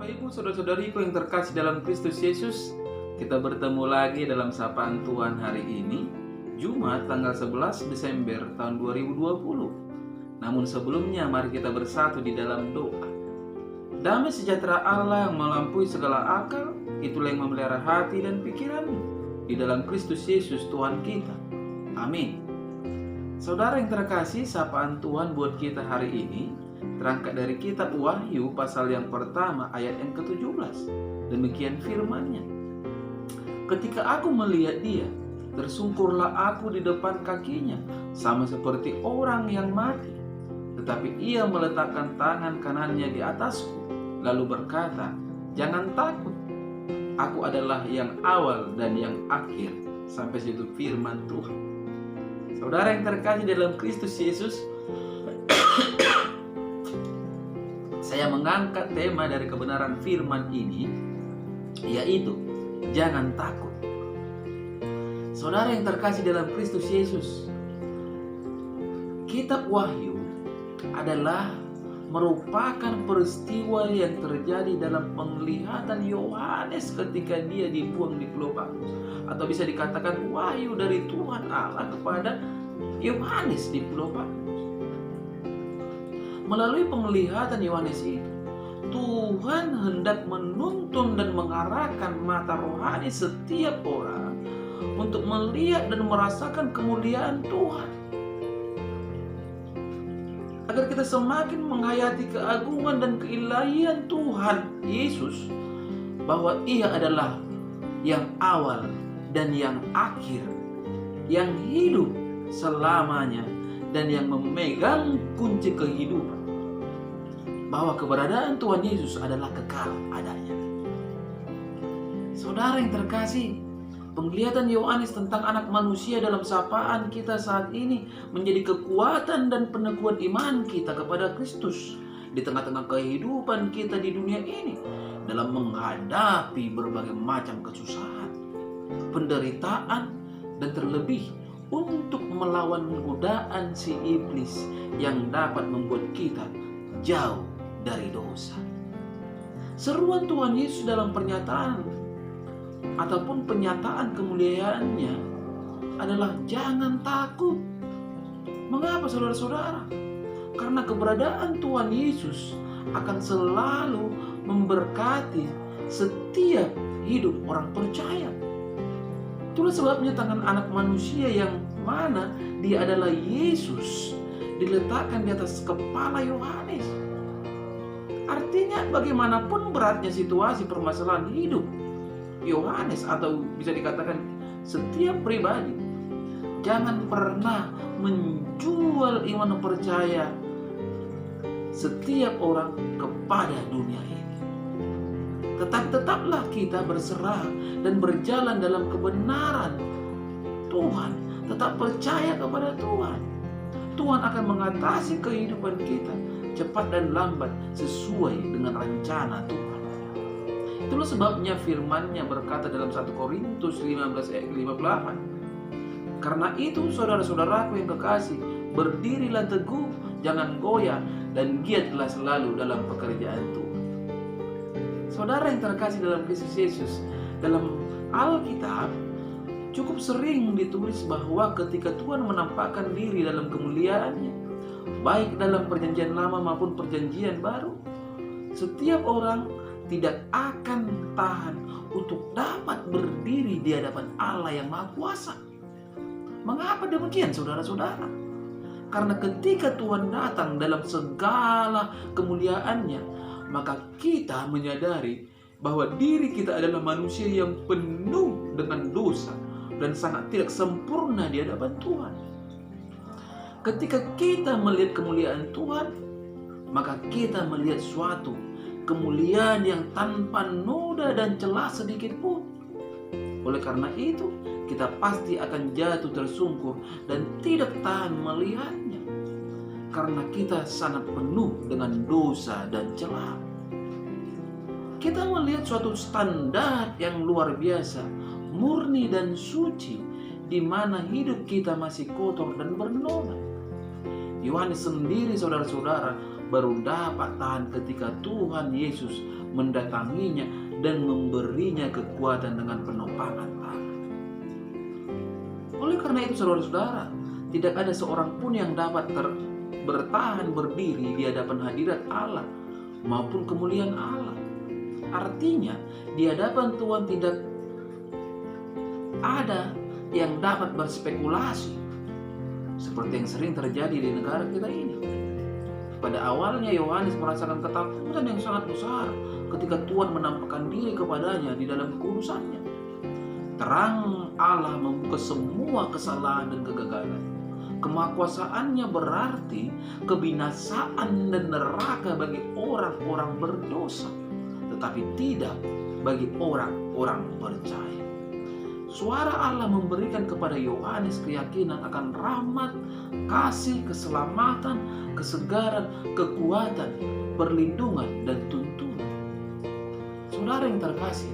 Bapak Ibu, saudara-saudariku yang terkasih dalam Kristus Yesus, kita bertemu lagi dalam sapaan Tuhan hari ini, Jumat tanggal 11 Desember tahun 2020. Namun sebelumnya mari kita bersatu di dalam doa. Damai sejahtera Allah yang melampaui segala akal, itulah yang memelihara hati dan pikiranmu di dalam Kristus Yesus Tuhan kita. Amin. Saudara yang terkasih, sapaan Tuhan buat kita hari ini terangkat dari kitab Wahyu pasal yang pertama ayat yang ke-17. Demikian firman-Nya. Ketika aku melihat dia, tersungkurlah aku di depan kakinya, sama seperti orang yang mati. Tetapi ia meletakkan tangan kanannya di atasku, lalu berkata, "Jangan takut, aku adalah yang awal dan yang akhir." Sampai situ firman Tuhan. Saudara yang terkasih dalam Kristus Yesus, saya mengangkat tema dari kebenaran firman ini, yaitu jangan takut. Saudara yang terkasih dalam Kristus Yesus, kitab Wahyu adalah merupakan peristiwa yang terjadi dalam penglihatan Yohanes ketika dia dibuang di Pulau Patmos, atau bisa dikatakan wahyu dari Tuhan Allah kepada Yohanes di Pulau Patmos. Melalui penglihatan Yohanes itu, Tuhan hendak menuntun dan mengarahkan mata rohani setiap orang untuk melihat dan merasakan kemuliaan Tuhan, agar kita semakin menghayati keagungan dan keilahian Tuhan Yesus, bahwa Ia adalah yang awal dan yang akhir, yang hidup selamanya dan yang memegang kunci kehidupan, bahwa keberadaan Tuhan Yesus adalah kekal adanya. Saudara yang terkasih, penglihatan Yohanes tentang anak manusia dalam sapaan kita saat ini menjadi kekuatan dan peneguhan iman kita kepada Kristus di tengah-tengah kehidupan kita di dunia ini, dalam menghadapi berbagai macam kesusahan, penderitaan, dan terlebih untuk melawan godaan si iblis yang dapat membuat kita jauh dari dosa. Seruan Tuhan Yesus dalam pernyataan ataupun penyataan kemuliaannya adalah jangan takut. Mengapa saudara-saudara? Karena keberadaan Tuhan Yesus akan selalu memberkati setiap hidup orang percaya. Itulah sebabnya tangan anak manusia yang mana dia adalah Yesus diletakkan di atas kepala Yohanes. Artinya bagaimanapun beratnya situasi permasalahan hidup Yohanes, atau bisa dikatakan setiap pribadi, jangan pernah menjual iman percaya setiap orang kepada dunia ini. Tetaplah kita berserah dan berjalan dalam kebenaran Tuhan. Tetap percaya kepada Tuhan. Tuhan akan mengatasi kehidupan kita cepat dan lambat sesuai dengan rencana Tuhan. Itulah sebabnya firman-Nya berkata dalam 1 Korintus 15 ayat 58. Karena itu saudara-saudaraku yang kekasih, berdirilah teguh, jangan goyah, dan giatlah selalu dalam pekerjaan Tuhan. Saudara yang terkasih dalam Kristus Yesus, dalam Alkitab cukup sering ditulis bahwa ketika Tuhan menampakkan diri dalam kemuliaannya, baik dalam perjanjian lama maupun perjanjian baru, setiap orang tidak akan tahan untuk dapat berdiri di hadapan Allah yang Maha Kuasa. Mengapa demikian saudara-saudara? Karena ketika Tuhan datang dalam segala kemuliaannya, maka kita menyadari bahwa diri kita adalah manusia yang penuh dengan dosa dan sangat tidak sempurna di hadapan Tuhan. Ketika kita melihat kemuliaan Tuhan, maka kita melihat suatu kemuliaan yang tanpa noda dan celah sedikit pun. Oleh karena itu, kita pasti akan jatuh tersungkur dan tidak tahan melihatnya, karena kita sangat penuh dengan dosa dan celah. Kita melihat suatu standar yang luar biasa, murni dan suci, di mana hidup kita masih kotor dan bernoda. Yohanes sendiri, saudara-saudara, baru dapat tahan ketika Tuhan Yesus mendatanginya dan memberinya kekuatan dengan penopangan tangan. Oleh karena itu saudara-saudara, tidak ada seorang pun yang dapat bertahan berdiri di hadapan hadirat Allah maupun kemuliaan Allah. Artinya, di hadapan Tuhan tidak ada yang dapat berspekulasi seperti yang sering terjadi di negara kita ini. Pada awalnya Yohanes merasakan ketakutan yang sangat besar ketika Tuhan menampakkan diri kepadanya di dalam kekudusannya. Terang Allah membuka semua kesalahan dan kegagalan. Kemahakuasaannya berarti kebinasaan dan neraka bagi orang-orang berdosa, tetapi tidak bagi orang-orang percaya. Suara Allah memberikan kepada Yohanes keyakinan akan rahmat, kasih, keselamatan, kesegaran, kekuatan, perlindungan, dan tuntunan. Saudara yang terkasih,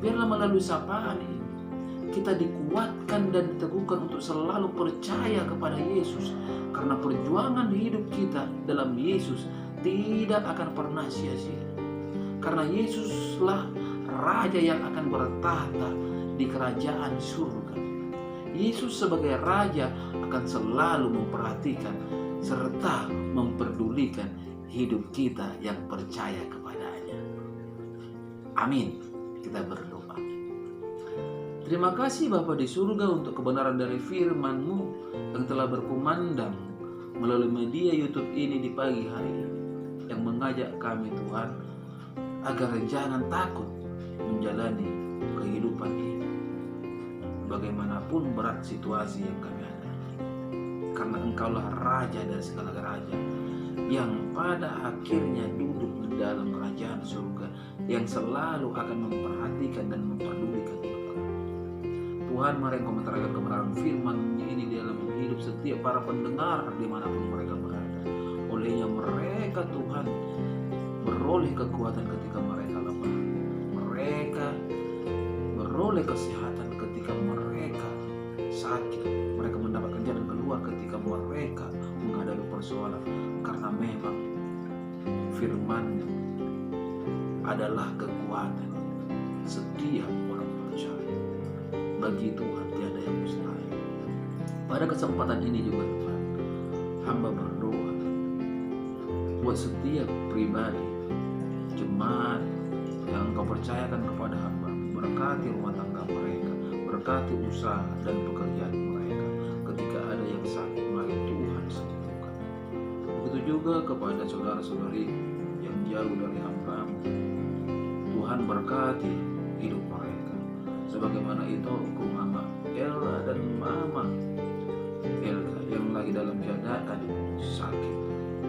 biarlah melalui sapaan ini kita dikuatkan dan diteguhkan untuk selalu percaya kepada Yesus, karena perjuangan hidup kita dalam Yesus tidak akan pernah sia-sia. Karena Yesuslah Raja yang akan bertahta di kerajaan surga. Yesus sebagai Raja akan selalu memperhatikan serta memperdulikan hidup kita yang percaya kepadanya. Amin. Kita berdoa. Terima kasih Bapa di surga untuk kebenaran dari firman-Mu yang telah berkumandang melalui media YouTube ini di pagi hari ini, yang mengajak kami Tuhan agar jangan takut menjalani kehidupan ini bagaimanapun berat situasi yang kami hadapi, karena Engkaulah Raja dari segala raja yang pada akhirnya duduk di dalam kerajaan surga, yang selalu akan memperhatikan dan memperdulikan hidup kami. Tuhan, mari Engkau menerangkan kebenaran firman ini di dalam hidup setiap para pendengar dimanapun mereka berada. Olehnya mereka Tuhan beroleh kekuatan ketika mereka lemah. Mereka beroleh kesehatan ketika mereka sakit. Mereka mendapatkan jalan keluar ketika mereka menghadapi persoalan, karena memang firman adalah kekuatan setiap orang percaya. Bagi Tuhan tiada yang mustahil. Pada kesempatan ini juga Tuhan, hamba berdoa buat setiap pribadi, jemaat yang Engkau percayakan kepada hamba. Berkati rumah tangga mereka, berkati usaha dan pekerjaan mereka. Ketika ada yang sakit, mari Tuhan sembuhkan. Begitu juga kepada saudara-saudari yang jauh dari hamba-Mu, Tuhan berkati hidup mereka. Sebagaimana itu Mama Ella dan Mama Elga yang lagi dalam keadaan sakit,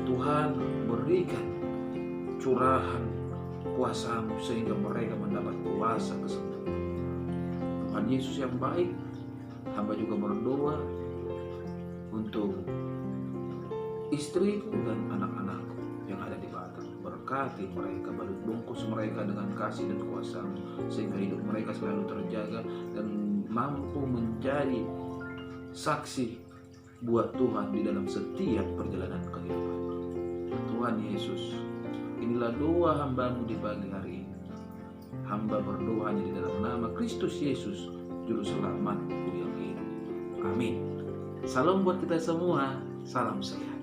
Tuhan berikan curahan kuasa-Mu sehingga mereka mendapat kuasa kesembuhan. Tuhan Yesus yang baik, hamba juga berdoa untuk istriku dan anak-anakku yang ada di Batam. Berkati mereka, bungkus mereka dengan kasih dan kuasa-Mu sehingga hidup mereka selalu terjaga dan mampu menjadi saksi buat Tuhan di dalam setiap perjalanan kehidupan. Tuhan Yesus, inilah doa hamba-Mu di pagi hari ini. Hamba berdoa hanya di dalam nama Kristus Yesus, Juru Selamatku yang hidup. Amin. Salam buat kita semua. Salam sehat.